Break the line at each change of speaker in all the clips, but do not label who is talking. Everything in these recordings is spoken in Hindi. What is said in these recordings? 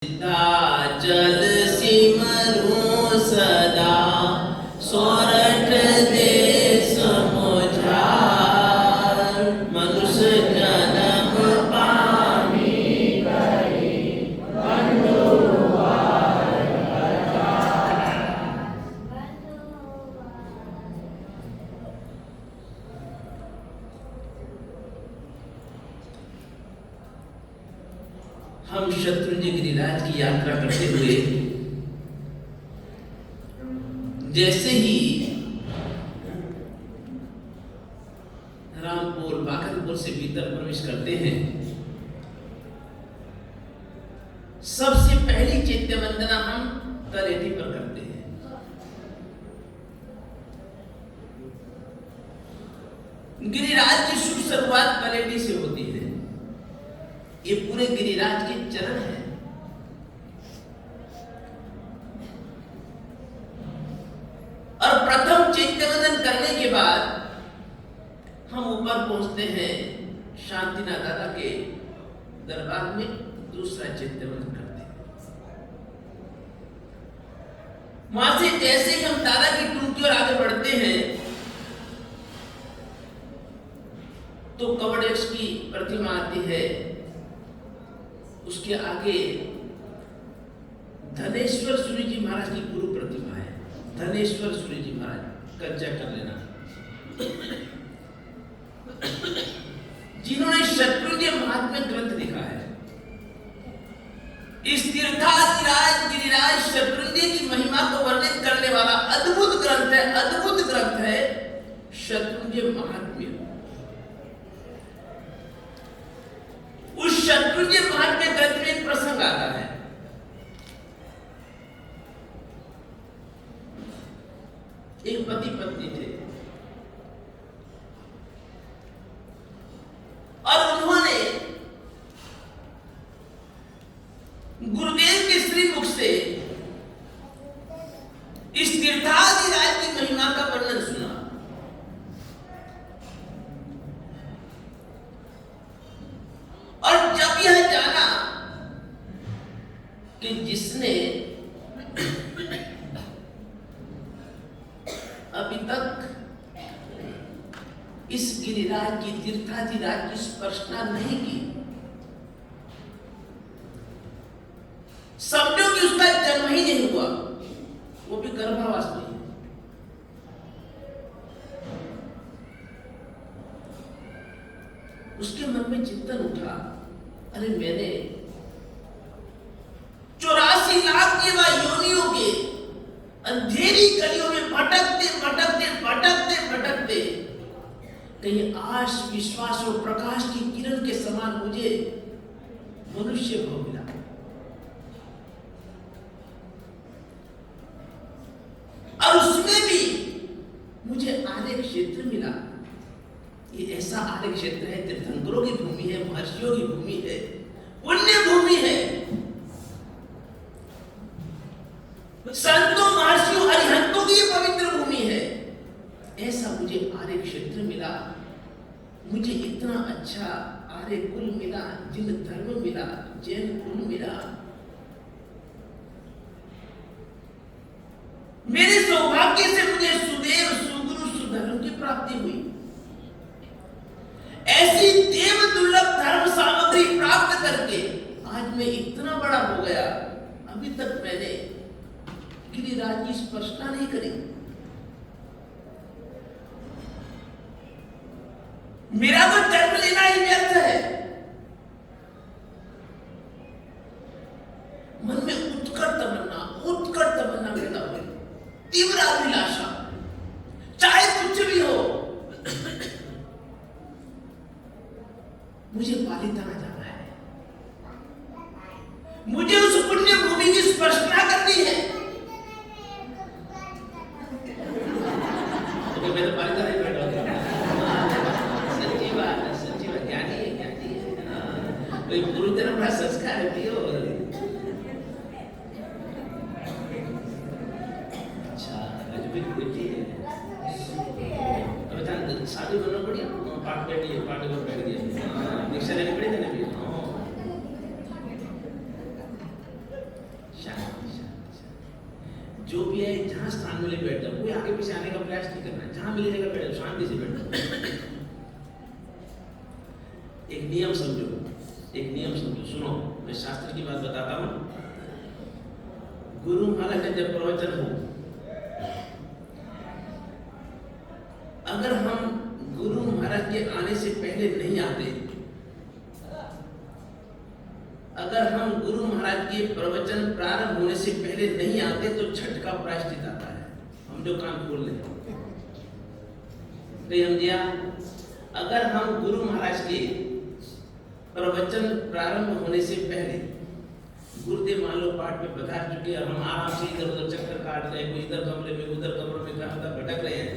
जल सिमरू सदा सोरठ दे समुझार मनुष्य जन्म पामी करी हम शत्रुंजय गिरिराज की यात्रा करते हुए जैसे ही रामपुर बाकरपुर से भीतर प्रवेश करते हैं, सबसे पहली चैत्य वंदना हम तलेटी पर करते हैं। गिरिराज की शुभ शुरुआत तलेटी से होती है। ये पूरे गिरिराज के चरण हैं। और प्रथम चैत्यवंदन करने के बाद हम ऊपर पहुंचते हैं शांतिनाथ दादा के दरबार में, दूसरा चैत्यवंदन करते हैं। वहां से जैसे ही हम दादा की टूम की ओर आगे बढ़ते हैं तो कवडेश की प्रतिमा आती है। उसके आगे धनेश्वर सूर्य जी महाराज की गुरु प्रतिमा है। धनेश्वर सूर्य जी महाराज कब्जा कर लेना, जिन्होंने शत्रुंजय महात्म्य ग्रंथ लिखा है। इस तीर्थाधिराज गिरिराज शत्रुंजय की महिमा को वर्णित करने वाला अद्भुत ग्रंथ है, अद्भुत ग्रंथ है शत्रुंजय महात्म्य। उस शत्रुंजय महात्म्य ग्रंथ में एक प्रसंग आता है। एक पति पत्नी थे और उन्होंने गुरुदेव के श्रीमुख से इस तीर्थाधिराज की महिमा का वर्णन सुना। और जब यह जाना कि जिसने अभी तक इस गिरिराज की तीर्थाधिराज की स्पर्शना नहीं की, समझो कि उसका जन्म ही नहीं हुआ, वो भी गर्भावस्था में। उसके मन में चिंतन उठा, अरे मैंने 84 लाख देवा योनियों के अंधेरी गलियों में भटकते भटकते भटकते भटकते कहीं आश विश्वास और प्रकाश की किरण के समान मुझे मनुष्य भाव मिला। और उसमें भी मुझे आर्य क्षेत्र मिला। ये ऐसा आर्य क्षेत्र है, तीर्थंकरों की भूमि है, महर्षियों की भूमि है, पुण्य भूमि है, संतों महर्षियों अरिहंतों की पवित्र भूमि है। ऐसा मुझे आर्य क्षेत्र मिला। मुझे इतना अच्छा आर्य कुल मिला, जिन धर्म मिला, जैन कुल मिला। मेरे सौभाग्य से मुझे सुदेव सुगुरु सुधर्म की प्राप्ति हुई। ऐसी देव दुर्लभ धर्म सामग्री प्राप्त करके आज मैं इतना बड़ा हो गया। अभी तक मैंने गिरिराज की स्पर्शना नहीं करी। मेरा तो जन्म लेना ही व्यर्थ है। मन में उत्कट तमन्ना पैदा हुई, तीव्र अभिलाषा, चाहे कुछ भी हो मुझे पालिताना जाना है, मुझे उस पुण्य भूमि की स्पर्शना करनी है। तो मैं तो पालिताना ही बैठा हूं। सच्ची बात है, ज्ञानी है। कोई गुरु तेरा बड़ा संस्कार है पियो। अच्छा, अजमेर कोची है। अब साधु बनना पड़ी, पाठ बैठ दिया, दीक्षा लेनी पड़ी। जो भी है जहां स्थान मिले बैठ जाओ, कोई आगे पीछे आने का प्रयास नहीं करना है, जहां मिले जगह बैठ जाओ, शांति से बैठ जाओ। एक नियम समझो, एक नियम समझो, सुनो, मैं शास्त्र की बात बताता हूं। गुरु महाराज का जब प्रवचन हो, अगर हम गुरु महाराज के आने से पहले नहीं आते, अगर हम गुरु महाराज के प्रवचन प्रारंभ होने से पहले नहीं आते तो छठ का प्रायश्चित आता है। हम जो कान खोल ले तो हम दिया, अगर हम गुरु महाराज के प्रवचन प्रारंभ होने से पहले, गुरुदेव मान लो पाठ में पधार चुके और हम आराम से इधर उधर चक्कर काट रहे हैं, कोई इधर कमरे में उधर कमरों में कहाँ भटक रहे हैं,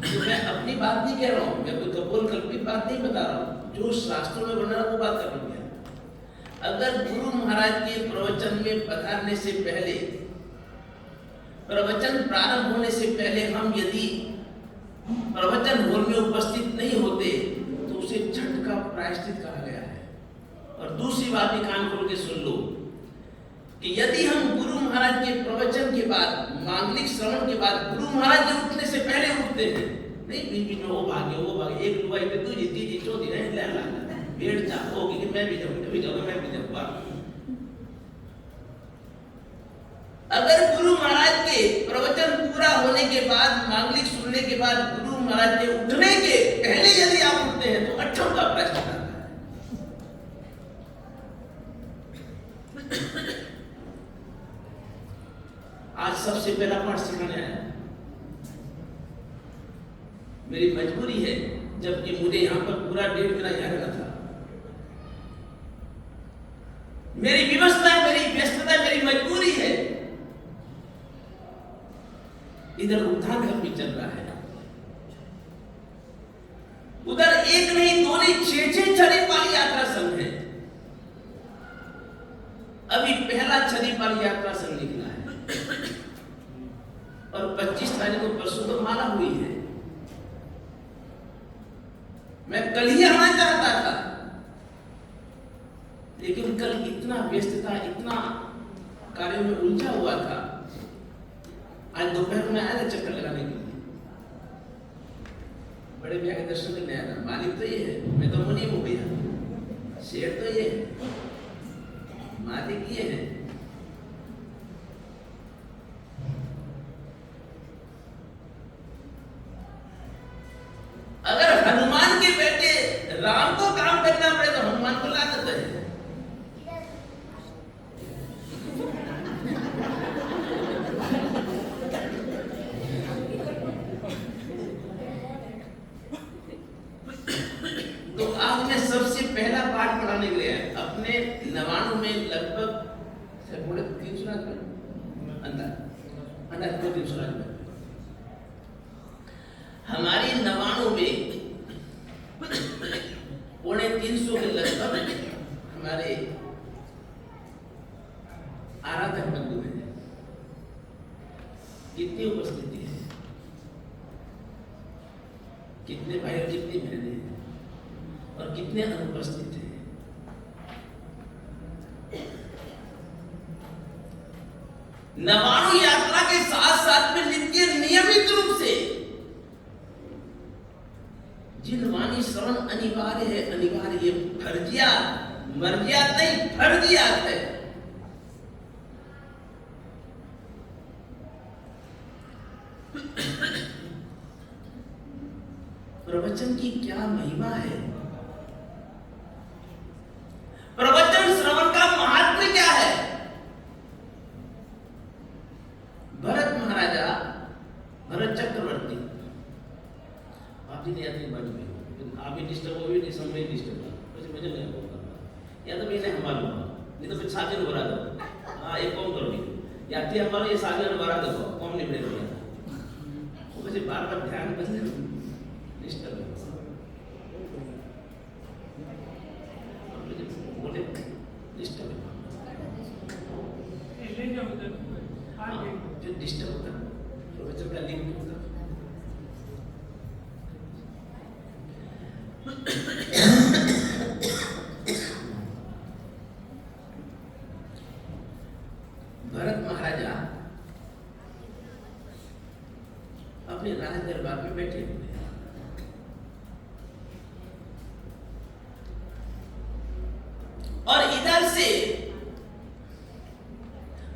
तो मैं अपनी बात नहीं कह रहा हूँ, मैं कोई कपोल कल्पित बात नहीं बता रहा हूँ, जो शास्त्रों में वर्णन वो बात कर रहा हूँ। अगर गुरु महाराज के प्रवचन में पधारने से पहले, प्रवचन प्रारंभ होने से पहले हम यदि प्रवचन हॉल में उपस्थित नहीं होते तो उसे छठ का प्रायश्चित कहा गया है। और दूसरी बात भी कान खोल के सुन लो कि यदि हम गुरु महाराज के प्रवचन के बाद, मांगलिक श्रवण के बाद गुरु महाराज के उठने से पहले उठते हैं, नहीं बीच बीच में वो भागे, एक लुगाई पे दूसरी तीसरी चौथी नहीं भेड़ चाहोगी कि मैं भी जाऊंगा, मैं भी जाऊंगा। अगर गुरु महाराज के प्रवचन पूरा होने के बाद, मांगलिक सुनने के बाद, गुरु महाराज के उठने के पहले यदि आप उठते हैं तो अठम का प्रश्न आता है। आज सबसे पहला पाठ सिखाने आया, मेरी मजबूरी है, जबकि मुझे यहां पर पूरा 1.5 महीना यहाँ रहना था। मेरी व्यवस्था, मेरी व्यस्तता, मेरी मजबूरी है। इधर उद्धार घर भी चल रहा है, उधर एक नहीं दो नहीं 6 छड़ी यात्रा संघ है। अभी पहला छड़ी यात्रा संघ निकला है और 25 तारीख को परसों तो माला हुई है। मैं कल ही आना चाहता था, लेकिन कल इतना व्यस्तता, इतना कार्य में उलझा हुआ था। आज दोपहर में आया था चक्कर लगाने के लिए, बड़े भैया के दर्शन करने आया था। मालिक तो ये है, मैं तो मुनीम हूं भैया, शेर तो ये है, मालिक ये है। अगर हनुमान के बेटे राम को काम करना पड़े तो हनुमान को लागत है। तो आज मैं सबसे पहला पाठ पढ़ाने के लिए अपने 99 में लगभग 300 अंदर 300 हमारी 99 में 350 के लगभग हमारे आराधक बंधु हैं। कितनी उपस्थिति है, कितने भाई और कितनी बहनें हैं और कितने अनुपस्थित हैं। नवाणु यात्रा के साथ साथ में नित्य नियमित रूप से जिन वाणी श्रवण अनिवार्य है, अनिवार्य फर्जियात, मर्जियात नहीं, फर्जियात है। प्रवचन की क्या महिमा है, प्रवचन श्रवण का महत्व क्या है। भरत महाराजा, भरत चक्रवर्ती, आप जी याद नहीं बाजू में, आप भी डिस्टर्ब हो, भी नहीं समय डिस्टर्ब हो, मुझे नहीं होगा, या तो मैंने हमारा नहीं तो फिर साजन भरा दो। हाँ एक कौन करोगे, या फिर हमारा ये साजन भरा दो, कौन नहीं बनेगा, वो मुझे बार बार ध्यान बदले डिस्टर्ब बोले डिस्टर्ब जो डिस्टर्ब होता तो बच्चों का लिंक होता। भरत महाराजा अपने राज दरबार में बैठे हुए हैं। और इधर से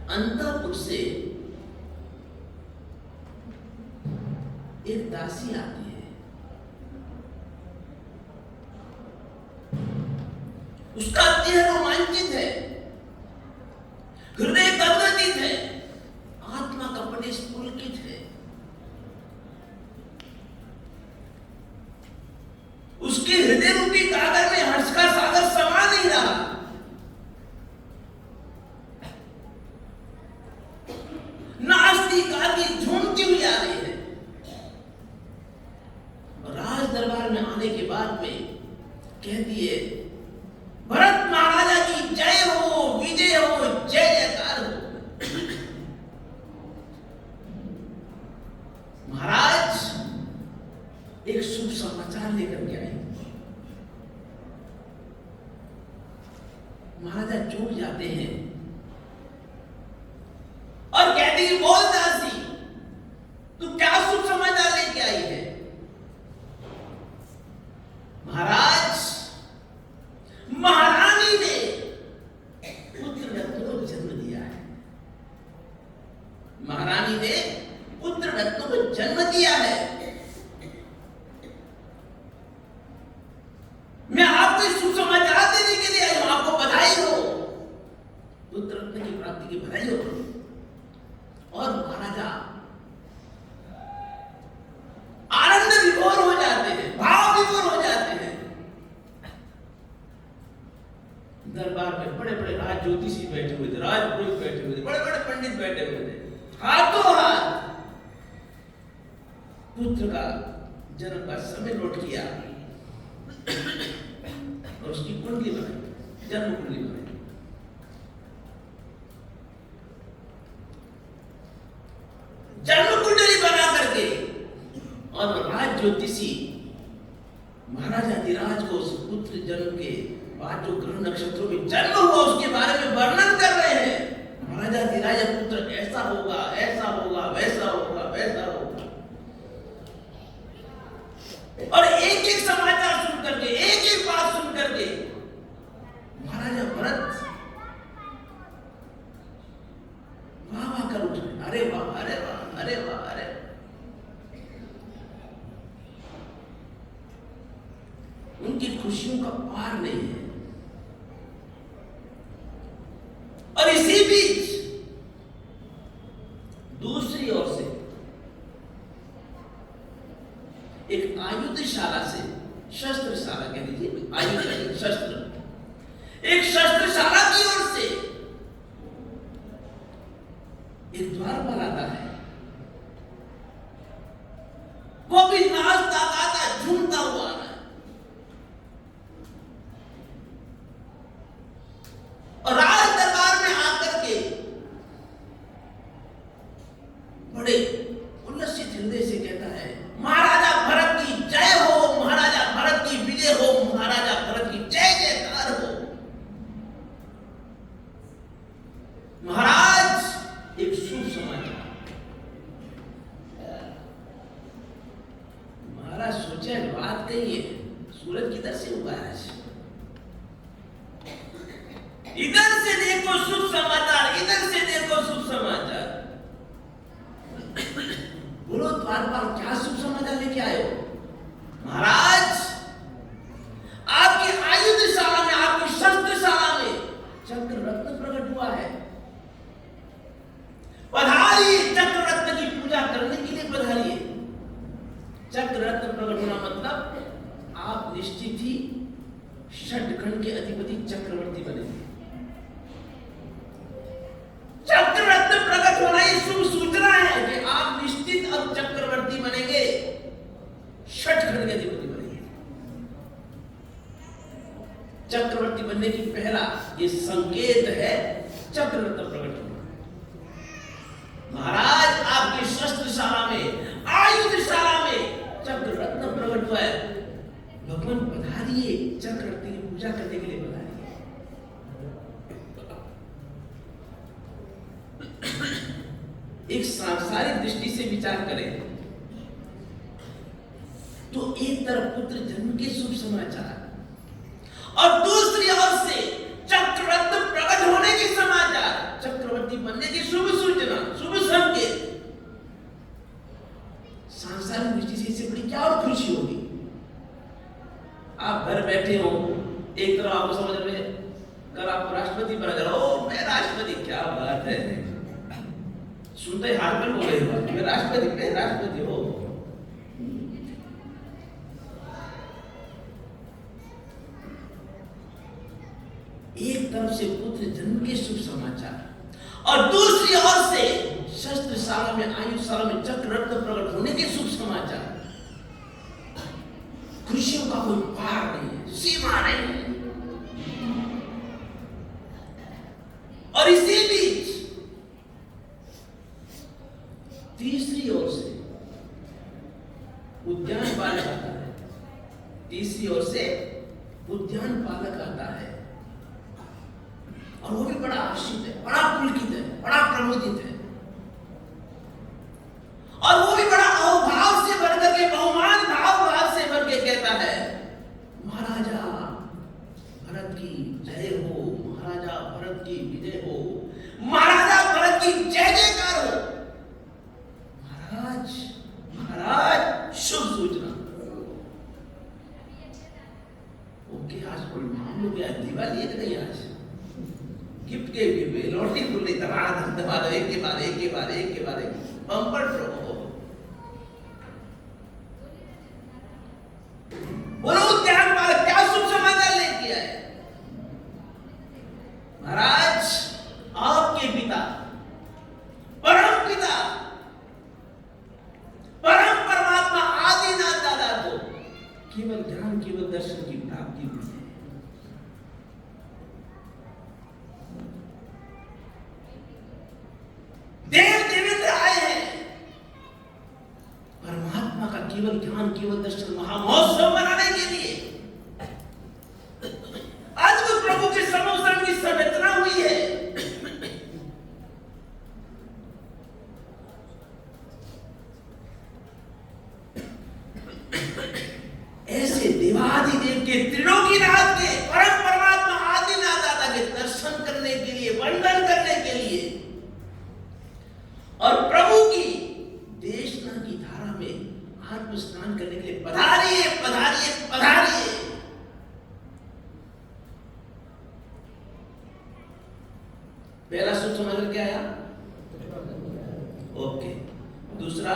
अंतपुर से एक दासी आती है। उसका देह रोमांचित है, हृदय गदगदित है, आत्मा का प्रदेश पुलकित है। उसके हृदय रूपी कागर में हर्ष का सागर समा नहीं रहा। नाचती गाती झूमती हुई आ रही है। राज दरबार में आने के बाद में कहती है, भरत महाराजा की जय हो, विजय हो, जय जयकार हो। महाराज एक शुभ समाचार लेकर के आए। महाराजा चूक जाते हैं और कहती है, बोल दासी, तू क्या शुभ समाचार लेके आई है? महाराज, महारानी ने पुत्र रत्न को जन्म दिया है। महारानी ने पुत्र रत्न को जन्म दिया है। मैं आपको शुभ समाचार देने के लिए आई हूं। आपको बधाई हो, पुत्र रत्न की प्राप्ति की बधाई हो। और महाराजा आनंद विभोर हो जाते हैं, भाव विभोर हो जाते हैं। दरबार में बड़े बड़े राज ज्योतिषी बैठे हुए थे, राजपुरोहित बैठे हुए थे, बड़े बड़े पंडित बैठे हुए थे। हाथों हाथ पुत्र का जन्म का समय नोट किया और उसकी कुंडली बनाई, जन्म कुंडली बनाई। जन्म कुंडली बना करके और राज ज्योतिषी महाराजा धीराज को उस पुत्र जन्म के बाद जो ग्रह नक्षत्रों में जन्म हुआ उसके बारे में वर्णन कर रहे हैं। महाराजा धीराज पुत्र ऐसा होगा, ऐसा होगा, वैसा होगा, वैसा होगा। और एक एक समाचार सुन करके, एक एक बात सुन करके महाराजा भरत वाह वाह कर उठे। अरे वाह, अरे वाह, अरे वाह, अरे। उनकी खुशियों का पार नहीं है। और इसी बीच दूसरी ओर से एक आयुधशाला से, शस्त्रशाला कह लीजिए, आयुध शस्त्र, एक शस्त्रशाला की ओर से एक द्वारपाल आता है। वो भी नाचता गाता झूमता हुआ आ रहा है। और राज दरबार में आकर के बड़े उल्लसित हृदय से कहता है, महाराजा भरत की जय हो, महाराजा भरत की विजय हो, महाराजा भरत की जय जयकार हो। महाराज एक शुभ समाचार। महाराज सोचे बात कही है, सूरज किधर से उगा आज? इधर से देखो शुभ समाचार, इधर से देखो शुभ समाचार। बोलो द्वारपाल, क्या शुभ समाचार लेके आए हो? महाराज, आपकी आयुधशाला में, आपकी शस्त्रशाला में चक्र रत्न प्रकट हुआ है। पधारिए, चक्र रत्न की पूजा करने के लिए पधारिए। चक्र रत्न प्रकट होना मतलब आप निश्चित ही षटखंड के अधिपति चक्रवर्ती बनेंगे। चक्र रत्न प्रकट होना ये शुभ सूचना है कि आप निश्चित अब चक्रवर्ती बनेंगे, षटखंड के अधिपति बनेंगे। चक्रवर्ती बनने की पहला ये संकेत है चक्र रत्न प्रकट होना। महाराज, आपकी शस्त्रशाला में, आयुधशाला में चक्र रत्न प्रकट हुआ है। भगवान पधारिए, चक्र रत्न की पूजा करने के लिए पधारिए। एक सांसारिक दृष्टि से विचार करें एक तरफ पुत्र जन्म के शुभ समाचार और दूसरी ओर से चक्ररत्न प्रकट होने के समाचार, चक्रवर्ती बनने की शुभ सूचना, शुभ संकेत। सांसारिक दृष्टि से इससे बड़ी क्या और खुशी होगी? आप घर बैठे हो, एक तरफ आपको समझ में कल आपको राष्ट्रपति बना जा रहा, ओ मैं राष्ट्रपति, क्या बात है, सुनते ही हाथ में बोल रहे हो, मैं राष्ट्रपति हो। एक तरफ से पुत्र जन्म के शुभ समाचार और दूसरी ओर से शस्त्र शाला में, आयु शाला में चक्ररत्न प्रकट होने के शुभ समाचार। खुशियों का कोई पार नहीं है, सीमा नहीं है। और इसी बीच तीसरी ओर से उद्यान पालक आता है, तीसरी ओर से उद्यान पालक आता है और वो भी बड़ा आश्रित है, बड़ा पुलकित है, बड़ा प्रमोदित है और वो भी बड़ा अहोभाव से भर करके, बहुमान भाव से भर के कहता है, महाराजा भरत की जय हो, महाराजा भरत की विजय हो, महाराजा भरत की जय जयकार हो। महाराज शुभ सूचना। ओके, आज कोई मामलों की दिवाली है नहीं, आज गिफ्ट के लॉटरी खुल रही, धमाधम एक के बाद एक बम्पर ड्रॉ। बोलो उद्यान पालक क्या शुभ समाचार लेके आए? महाराज आपके पिता, परम पिता, परम परमात्मा आदिनाथ दादा को केवल ज्ञान, केवल दर्शन की प्राप्ति हुई है। देवेंद्र आए हैं परमात्मा का केवल ज्ञान, केवल दर्शन महामहोत्सव मनाने के लिए। अद्भुत प्रभु के समोसरण की संरचना हुई है। ऐसे देवाधिदेव के, त्रिलोकीनाथ के, परम परमात्मा आदिनाथ दादा के दर्शन करने के लिए, वंदन करने के लिए और प्रभु की देशना की धारा में आत्म स्नान करने के लिए पधारिए, पधारिए, पधारिए। पहला शुभ समाचार क्या आया? ओके, दूसरा,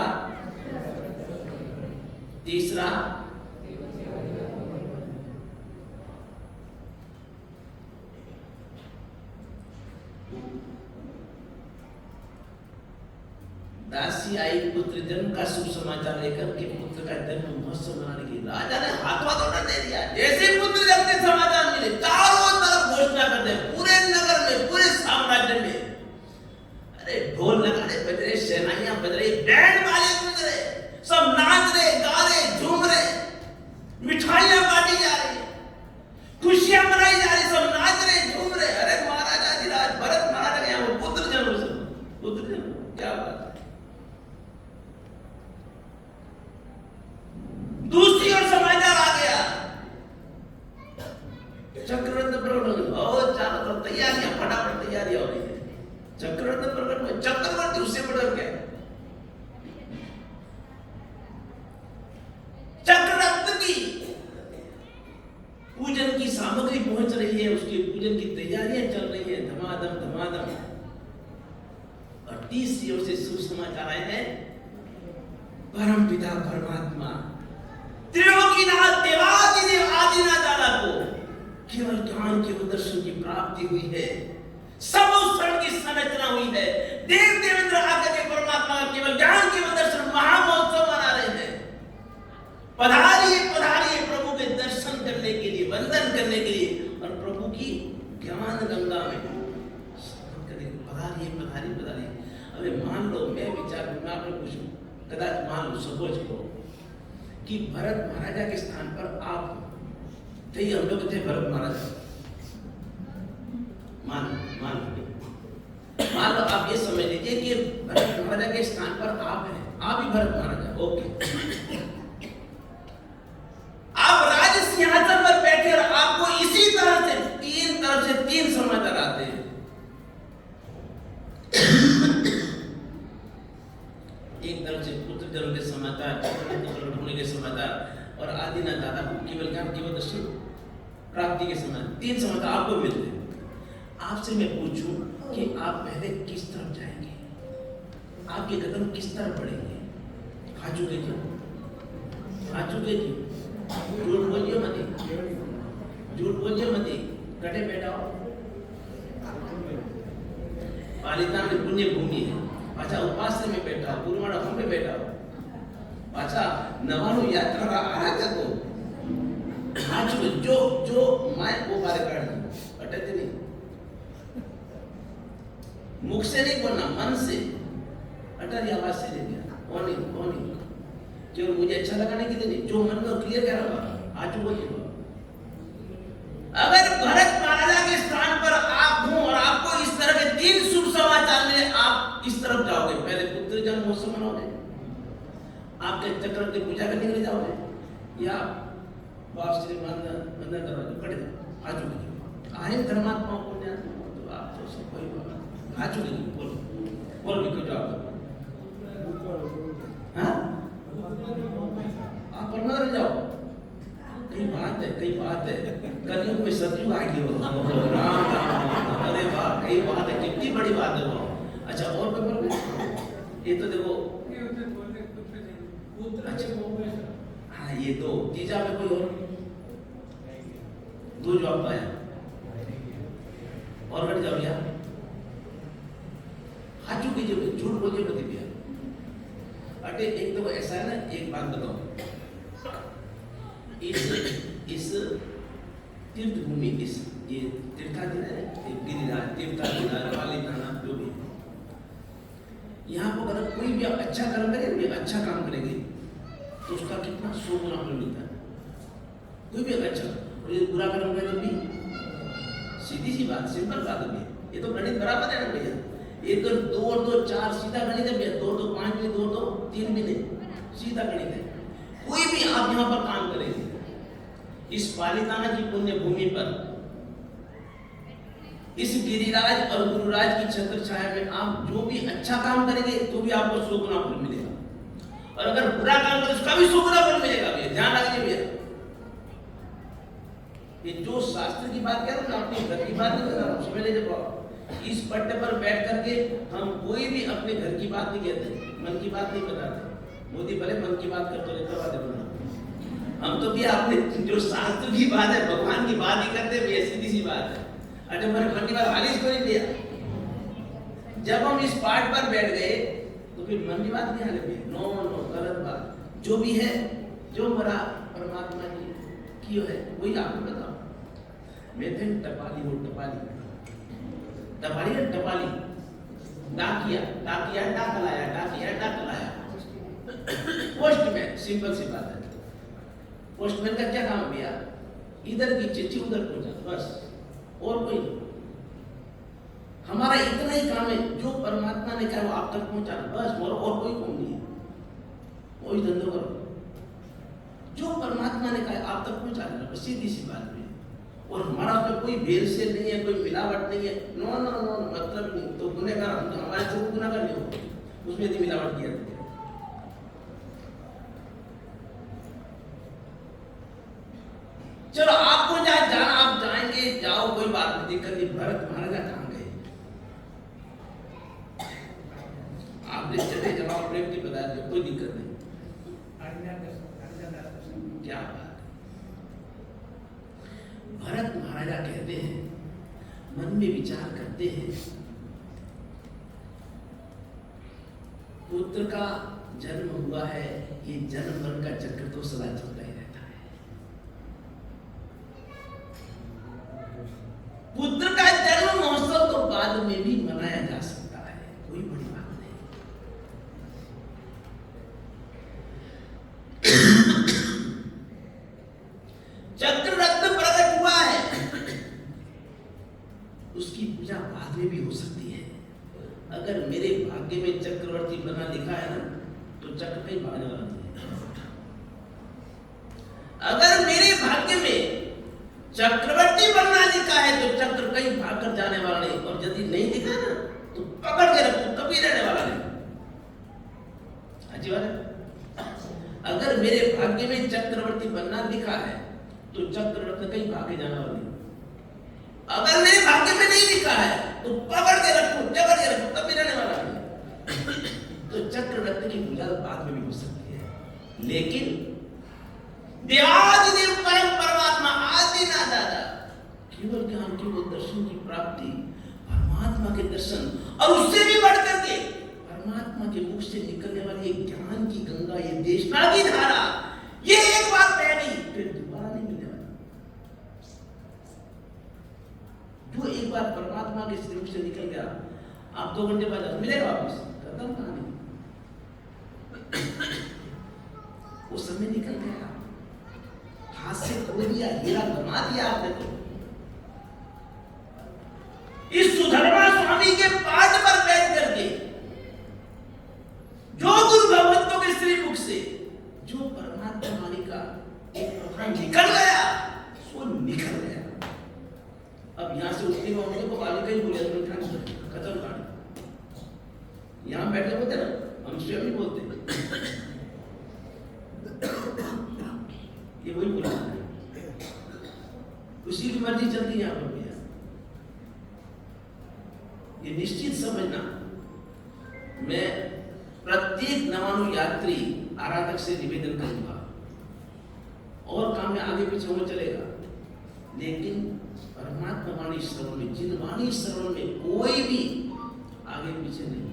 तीसरा, दासी आई पुत्र जन्म का शुभ समाचार लेकर के पुत्र का जन्म महोत्सव मनाने के लिए। राजा ने हाथों ऑर्डर दे दिया, जैसे पुत्र जन्म के समाचार मिले चारों तरफ घोषणा कर दे, पूरे नगर में, पूरे साम्राज्य में। अरे ढोल नगाड़े बज रहे, शहनाइयां बज रही, बैंड बाजे बज रहे, सब नाच रहे, गा रहे, झूम रहे, मिठाइयां बांटी जा रही, खुशियां मनाई जा रही, सब नाच रहे, झूम रहे। अरे महाराजा अधिराज भरत महाराज के यहाँ पुत्र जन्म, क्या बात है। दूसरी ओर समाचार आ गया, चक्ररत्न प्रकट हो, चारों तरफ तैयारियां, फटाफट तैयारियां हो रही है। चक्ररत्न प्रकट में चक्रवर्ती उससे बढ़कर क्या, चक्ररत्न की पूजन की सामग्री पहुंच रही है, उसकी पूजन की तैयारियां चल रही है, धमाधम धमाधम। और तीसरी ओर से शुभ समाचार आए हैं, परम पिता परमात्मा त्रिलोकीनाथ देवाधिदेव आदिनाथ दादा को केवल ज्ञान, केवल दर्शन की प्राप्ति हुई है, समोसरण की संरचना हुई है। देवेंद्र आकर के परमात्मा का केवल ज्ञान, केवल दर्शन महामहोत्सव मना रहे हैं। पधारिए, पधारिए प्रभु के दर्शन करने के लिए, वंदन करने के लिए और प्रभु की ज्ञान गंगा में स्नान करने के लिए। पधारिए, पधारिए, पधारिए। अबे मान लो, मैं विचार मैं आपको पूछूं, कदाच मान लो, सपोज करो कि भरत महाराजा के स्थान पर आप थे, हम लोग थे भरत महाराजा, मान लो आप ये समझ लीजिए कि भरत महाराजा के स्थान पर आप हैं, आप ही भरत महाराजा। ओके, 3 समाचार आते हैं। एक तरफ से पुत्र जन्म के समाचार, चक्रवर्ती होने के समाचार और आदि न दाता केवल ज्ञान केवल दर्शन प्राप्ति के समाचार, 3 समाचार आपको मिलते हैं। आपसे मैं पूछूं कि आप पहले किस तरफ जाएंगे, आपके कदम किस तरफ बढ़ेंगे? खा चुके जी, खा चुके जी, झूठ बोलिए मत, झूठ बोलिए मत, कटे बैठाओ। पालितान में पुण्य भूमि है, अच्छा उपास्य में बैठा, पूर्वाड़ा हम पे बैठा हो, अच्छा नवानु यात्रा का आराध्य को खा चुके, जो मैं वो बारे काट अटकते नहीं, मुख से नहीं बोलना, मन से अटल आवाज से ले लिया, कौन केवल मुझे अच्छा लगाने के लिए नहीं, जो मन में क्लियर कर रहा आज बोलिए। अगर भरत महाराजा के स्थान पर आप हूं और आपको इस तरह के 3 शुभ समाचार मिले, आप इस तरफ जाओगे? पहले पुत्र जन्म महोत्सव मनाओगे, आपके चक्रवर्ती पूजा करने के लिए जाओगे, या बाप श्री वंदन करोगे? पढ़े आ चुके आए धर्मात्मा पुण्य, तो आप तो सब कोई आ चुके बोल भी कुछ आप आप परमात्मा जाओ। कई बात है कलयुग में सतयुग आ गया हो, राम राम, अरे वाह कई बात है, कितनी बड़ी बात है वो। अच्छा और कोई बोल, ये तो देखो अच्छा, हाँ ये दो, तीजा में कोई और 2 जवाब पाया और हट जाओ यार, हाजू कीजिए, झूठ बोलिए मत भैया। अटे एक तो ऐसा है ना, एक बात बताओ, इस तीर्थ भूमि, इस ये तीर्थाधीन है, गिरिराज तीर्थाधीन पालिताना जो भी, यहाँ पर अगर कोई भी अच्छा कर्म करेंगे, अच्छा काम करेंगे तो उसका कितना 100 गुना फल मिलता है। कोई भी अच्छा, और ये बुरा कर्म करे तो भी सीधी सी बात, सिंपल बात है, ये तो गणित बराबर है ना भैया, एक 2 और 2 4 सीधा गणित है भैया, 2 2 5 भी 2 2 3 भी नहीं, सीधा गणित है। कोई भी आप यहाँ पर काम करेंगे, इस पालिताना की पुण्य भूमि पर, इस गिरिराज और गुरुराज की छत्र छाया में आप जो भी अच्छा काम करेंगे तो भी आपको 100 गुना फल मिलेगा, और अगर बुरा काम करें उसका भी 100 गुना फल मिलेगा भैया, ध्यान रखिए भैया। ये जो शास्त्र की बात कह रहा हूं ना, अपने घर की बात नहीं कर रहा हूं, समझ लीजिए। इस पट्टे पर बैठ करके हम कोई भी अपने घर की बात नहीं कहते, मन की बात नहीं बताते। मोदी भले मन की बात करते रहते बात, हम तो भी आपने जो शास्त्र की बात है, भगवान की बात ही करते हैं, सीधी सी बात है। अरे हमारे मन की बात हालिस को नहीं दिया, जब हम इस पाठ पर बैठ गए तो फिर मन की बात नहीं हाले भी, नो गलत बात, जो भी है जो हमारा परमात्मा की है वही आपको बताओ। मैं थे टपाली हो, टपाली डाकिया डाक लाया, पोस्टमैन, सिंपल सी बात है। पोस्टमैन का क्या काम है भैया? इधर की चिट्ठी उधर पहुंचा, बस, और कोई नहीं। हमारा इतना ही काम है, जो परमात्मा ने कहा वो आप तक पहुंचाना, बस, और कोई काम नहीं है। वही धंधो करो, जो परमात्मा ने कहा आप तक पहुंचाना, बस, सीधी सी बात है। और हमारा उसमें कोई भेदसेल नहीं है, कोई मिलावट नहीं है, नो मतलब नहीं। तो गुनहगार हमारे से गुनहगार नहीं हो, उसमें यदि मिलावट किया तो चलो आपको जहां जाना आप जाएंगे, जाओ, कोई बात नहीं, दिक्कत नहीं। भरत महाराजा कहां गए? आपने चले जवाब प्रेम की बता दिया, कोई दिक्कत नहीं। क्या बात, भरत महाराजा कहते हैं, मन में विचार करते हैं, पुत्र का जन्म हुआ है, ये जन्म मरण का चक्र तो सदा चलता ही रहता है। पुत्र का जन्म महोत्सव तो बाद में भी मनाया जा सकता है, कोई बड़ी बात नहीं। चक्ररत्न प्रकट हुआ है, उसकी पूजा बाद में भी हो सकती है। अगर मेरे भाग्य में चक्रवर्ती बना लिखा है ना, तो चक्र कहीं भागने वाला नहीं है। अगर मेरे भाग्य में चक्रवर्ती बनना लिखा है तो चक्र कहीं भागकर जाने वाला नहीं, और यदि नहीं लिखा ना तो पकड़ के रखो, कभी रहने वाला नहीं। अच्छी बात है। अगर मेरे भाग्य में चक्रवर्ती बनना लिखा है तो चक्रवर्ती कहीं भागे जाने वाला नहीं। अगर मेरे भाग्य में नहीं लिखा है तो पकड़ के रखो, जकड़ के रखो, कभी रहने वाला नहीं। तो चक्रवर्ती की पूजा बाद में भी हो सकती है, लेकिन देवादिदेव परम परमात्मा आदिनाथ दादा केवल ज्ञान, केवल दर्शन की प्राप्ति, परमात्मा के दर्शन, और उससे भी बढ़ करके परमात्मा के मुख से निकलने वाली एक ज्ञान की गंगा, ये देशना की धारा, ये एक बार बह गई फिर दोबारा नहीं मिलने वाली। जो एक बार परमात्मा के मुख से निकल गया, आप 2 घंटे बाद मिलेगा वापस, खत्म कहानी। वो समय निकल गया, हाथ से खो दिया, हीरा गमा दिया आपने। तो इस सुधर्मा स्वामी के पाठ पर बैठ करके जो गुरु भगवंतों के श्रीमुख से जो परमात्मा वाणी का एक प्रभाव निकल गया, वो निकल गया। अब यहां से उठने में उनको तो आगे कहीं बोले खत्म कहानी। यहां बैठे होते ना, हम स्वयं ही बोलते ये वही बोला, उसी की मर्जी चलती है यहाँ पर भैया। ये निश्चित समझना, मैं प्रत्येक नवानु यात्री आराधक से निवेदन करूंगा, और काम में आगे पीछे हो चलेगा, लेकिन परमात्मा वाणी श्रवण में, जिन वाणी श्रवण में कोई भी आगे पीछे नहीं,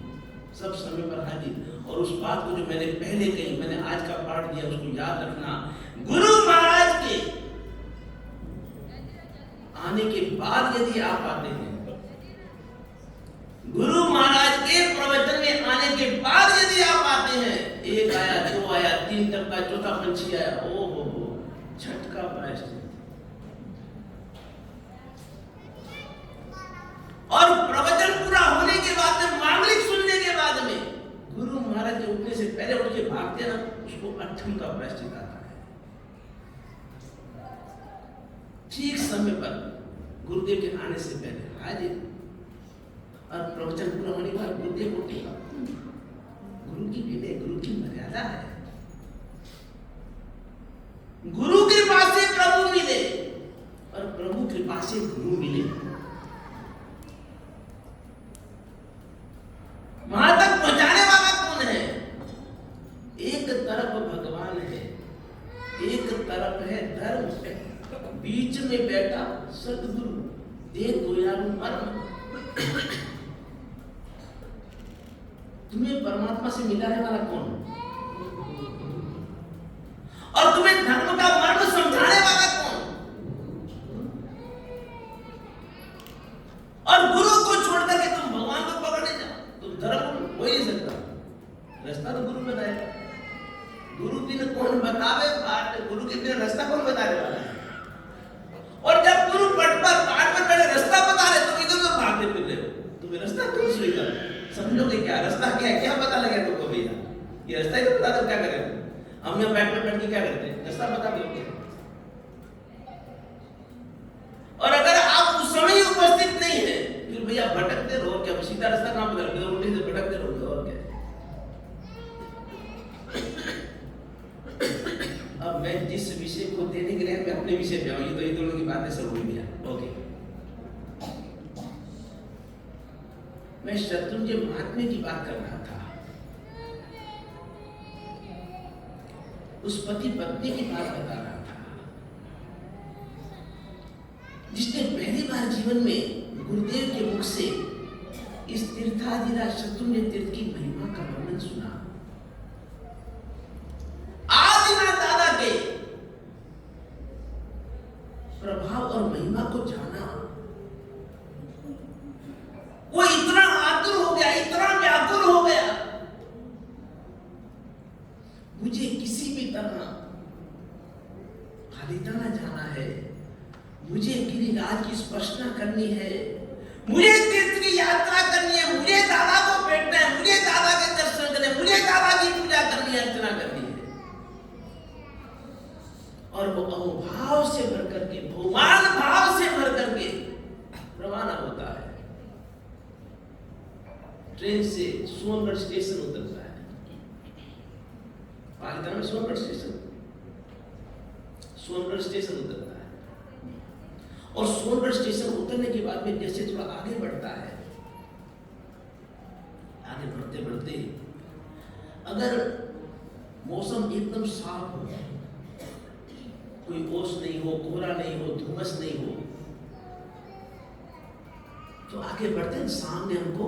सब समय पर हाजिर। और उस बात को जो मैंने पहले कही, मैंने आज का पाठ दिया, उसको याद रखना। गुरु महाराज के आने के बाद यदि आप आते हैं, गुरु महाराज के प्रवचन में आने के बाद यदि आप आते हैं, 1 आया, 2 आया, 3 तक का, चौथा पंछी आया, ओ हो, छठका प्रायश्चित। और प्रवचन पूरा होने के बाद में, मांगलिक सुनने के बाद में, गुरु महाराज के उठने से पहले उठ के भागते हैं ना, उसको 8वीं का प्रायश्चित आता है। ठीक समय पर गुरुदेव के आने से पहले हाजिर, और प्रवचन पूरा होने के बाद गुरुदेव उठेगा। गुरु की विनय, गुरु की मर्यादा है। गुरु कृपा से प्रभु मिले और प्रभु कृपा से गुरु मिले। वहां तक पहुंचाने वाला कौन है? एक तरफ भगवान है, एक तरफ है धर्म, बीच में बैठा सतगुरु, दे दोयालु मर्म। तुम्हें परमात्मा से मिलाने वाला कौन? और तुम्हें धर्म का मर्म समझाने वाला कौन? और गुरु को छोड़कर के तुम भगवान को पकड़ने जाओ, तुम धर्म हो ही नहीं सकता। रास्ता तो गुरु बताएगा। गुरु बिन कौन बतावे बाट, गुरु के बिना रास्ता कौन बताने वाला है? और जब गुरु पट पर बाट पर बैठे रास्ता बता रहे, तुम इधर उधर भागते फिर रहे हो, तुम्हें रास्ता कौन सुनेगा? समझोगे क्या? रास्ता क्या है? क्या पता लगे तुमको भैया? ये रास्ता ही तो बता दो, क्या करें हम? यहाँ बैठ के क्या करते हैं? रास्ता बता दो। और अगर आप उस समय उपस्थित नहीं है, फिर भैया भटकते रहो। क्या सीधा रास्ता कहां पता लगेगा? उल्टे से भटकते रहोगे, और क्या। अब मैं जिस विषय को देने के लिए मैं अपने विषय पे आऊं, ये तो ये दोनों की बातें सब हो गया। ओके, मैं शत्रुंजय महात्म्य की बात कर रहा था, उस पति पत्नी की बात बता रहा था, जिसने पहली बार जीवन में गुरुदेव के मुख से इस तीर्थाधिराज शत्रुंजय तीर्थ की महिमा का वर्णन सुना। आदिनाथ दादा के प्रभाव और महिमा को जाना। वो इतना आतुर हो गया, इतना व्याकुल हो गया, मुझे किसी भी तरह खालिदाना जाना है, मुझे गिरिराज की स्पर्शना करनी है, मुझे तीर्थ की यात्रा करनी है, मुझे दादा को भेंटना है, मुझे दादा के दर्शन करने, मुझे दादा की पूजा करनी है, अर्चना करनी है। और वो अहोभाव से भर करके भगवान ट्रेन से सोनगढ़ स्टेशन उतरता है। पालिताना में सोनगढ़ स्टेशन उतरता है। और सोनगढ़ स्टेशन उतरने के बाद में जैसे थोड़ा आगे बढ़ता है, आगे बढ़ते बढ़ते अगर मौसम एकदम साफ हो, कोई ओस नहीं हो, कोहरा नहीं हो, धुमस नहीं हो, तो आगे बढ़ते हैं, सामने हमको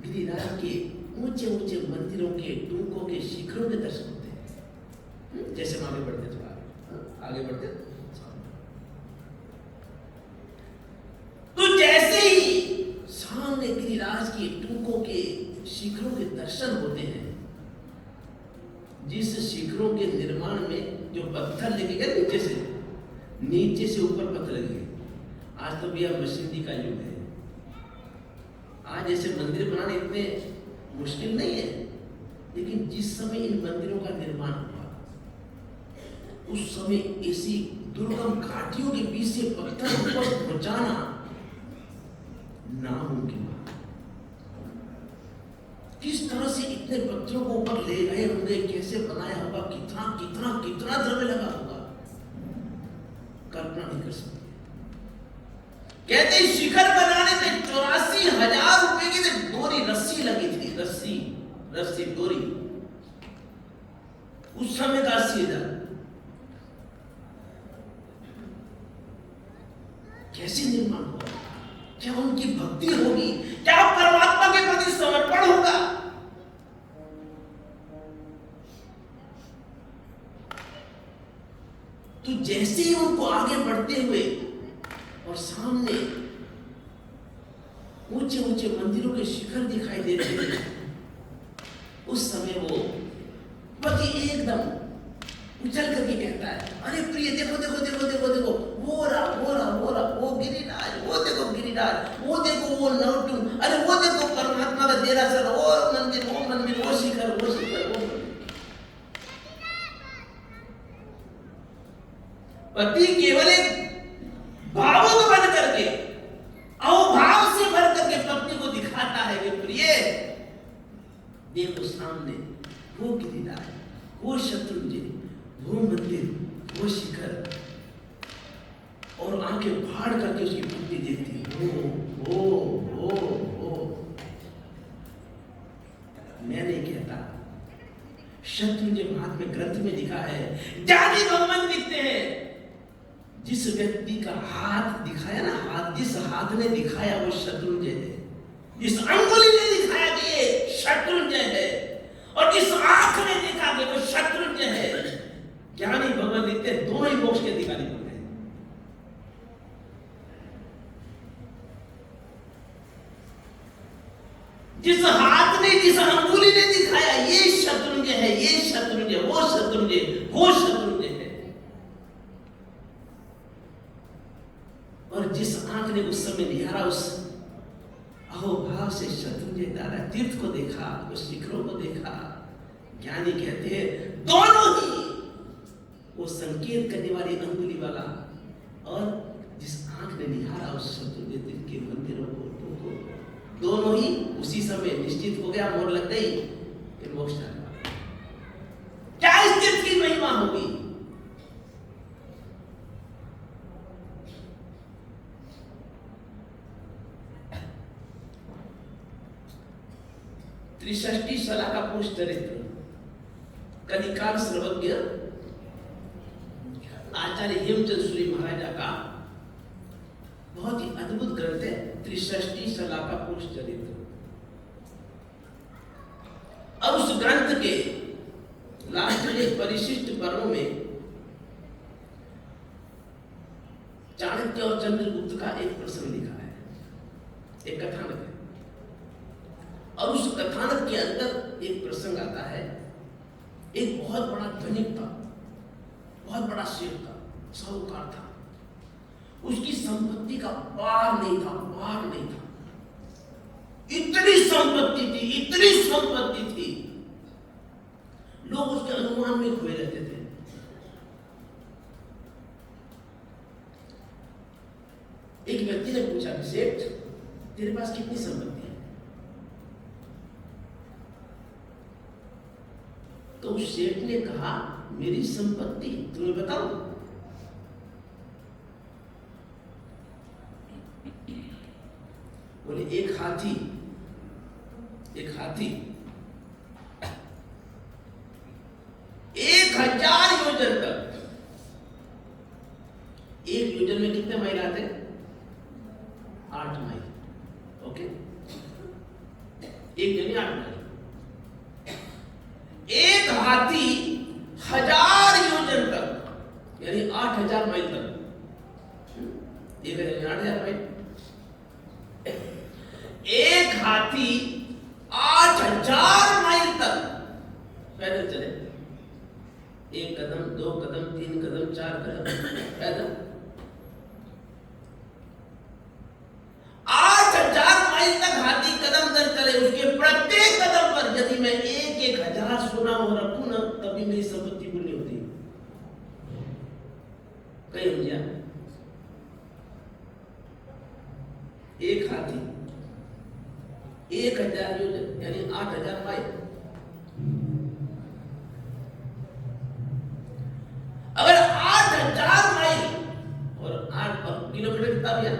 गिरिराज के ऊंचे ऊंचे मंदिरों के टुंकों के शिखरों के दर्शन होते हैं। जैसे हम आगे बढ़ते थोड़ा आगे बढ़ते तो जैसे ही सामने गिरिराज के टुंकों के शिखरों के दर्शन होते हैं, जिस शिखरों के निर्माण में जो पत्थर लेके गए नीचे से ऊपर पत्थर लगे। आज तो भैया मशीनरी का युग है। आज ऐसे मंदिर बनाने इतने मुश्किल नहीं है, लेकिन जिस समय इन मंदिरों का निर्माण हुआ, उस समय ऐसी दुर्गम घाटियों के बीच से पत्थर ऊपर पहुंचाना नामुमकिन था। किस तरह से इतने पत्थरों को ऊपर ले गए होंगे, कैसे बनाया होगा, कितना कितना कितना द्रव्य लगा होगा, कल्पना नहीं कर सकते। कहते शिखर बनाने में 84,000 रुपए की दोरी रस्सी लगी थी। रस्सी दोरी उस समय का 80,000। कैसे निर्माण हुआ? क्या उनकी भक्ति होगी? क्या परमात्मा के प्रति समर्पण होगा? तो जैसे ही उनको आगे बढ़ते हुए और सामने ऊंचे ऊंचे मंदिरों के शिखर दिखाई दे रहे थे, उस समय वो पति एकदम उछल करके कहता है, अरे प्रिय देखो देखो देखो देखो देखो, वो रहा वो गिरिराज, वो देखो गिरिराज, वो देखो वो नवटुंग, अरे वो देखो परमात्मा का देरासर, वो मंदिर, वो शिखर, वो मंदिर। पति केवल एक भावुक बन करके, अवभाव से भर करके पत्नी को दिखाता है कि प्रिय देखो सामने वो गिरिराज, वो शत्रुंजय, वो मंदिर, वो शिखर, और आंखें फाड़ करके उसकी भक्ति देखती हो। मैं नहीं कहता, शत्रुंजय महात्म्य ग्रंथ में लिखा है, ज्ञानी भगवान दिखते हैं। जिस व्यक्ति का हाथ दिखाया ना, जिस हाथ ने दिखाया वो शत्रुंजय है, जिस अंगुली ने दिखाया कि ये शत्रुंजय है, और जिस आंख ने देखा कि वो शत्रुंजय है। ज्ञानी भगवान दिखते हैं, दोनों ही मोक्ष के अधिकारी बन गए। जिस हाथ ने, जिस अंगुली ने दिखाया ये शत्रुंजय है, ये शत्रुंजय, वो शत्रुंजय, वो शत्रुंजय है, और जिस आंख ने उस समय निहारा, उस अहोभाव से शत्रुंजय दादा तीर्थ को देखा, उस शिखरों को देखा। ज्ञानी कहते हैं दोनों ही, वो संकेत करने वाली अंगुली वाला और जिस आंख ने निहारा उस शत्रुंजय तीर्थ के मंदिरों को, दोनों ही उसी समय निश्चित हो गया, मोहर लग गई कि मोक्ष जाने। क्या इस तीर्थ की महिमा होगी? त्रिषष्टि शला का पुरुष चरित्र कलिकाल सर्वज्ञ आचार्य हेमचंद सूरी महाराजा का बहुत ही अद्भुत ग्रंथ है, त्रिषष्टि शला का पुरुष चरित्र। और उस ग्रंथ के लास्ट में परिशिष्ट पर्वों में चाणक्य और चंद्रगुप्त का एक प्रसंग लिखा है, एक कथानक है। और उस कथानक के अंदर एक प्रसंग आता है, एक बहुत बड़ा धनिक था, बहुत बड़ा शेख था, साहूकार था, उसकी संपत्ति का पार नहीं था। इतनी संपत्ति थी, लोग उसके अनुमान में खोए रहते थे। एक व्यक्ति ने पूछा, सेठ तेरे पास कितनी संपत्ति है? तो उस सेठ ने कहा मेरी संपत्ति तुम्हें बताओ, बोले एक हाथी 1000 योजन तक। एक योजन में कितने माइल आते हैं? 8 माइल। ओके, एक यानी 8 माइल। एक हाथी 1000 योजन तक यानी 8000 माइल तक। एक यानी 8000 माइल। एक हाथी 8000 माइल तक पैदल चले। 1 कदम, 2 कदम, 3 कदम, 4 कदम पैदल। 8000 माइल तक हाथी कदम दर चले। उसके प्रत्येक कदम पर यदि मैं 1,000 सोना और रखूं ना, तभी मेरी संपत्ति पूरी होती है। कहीं समझिया? एक हाथी 1000 योजन यानी 8000 माइल। अगर 8000 माइल और 8 किलोमीटर कितना भैया?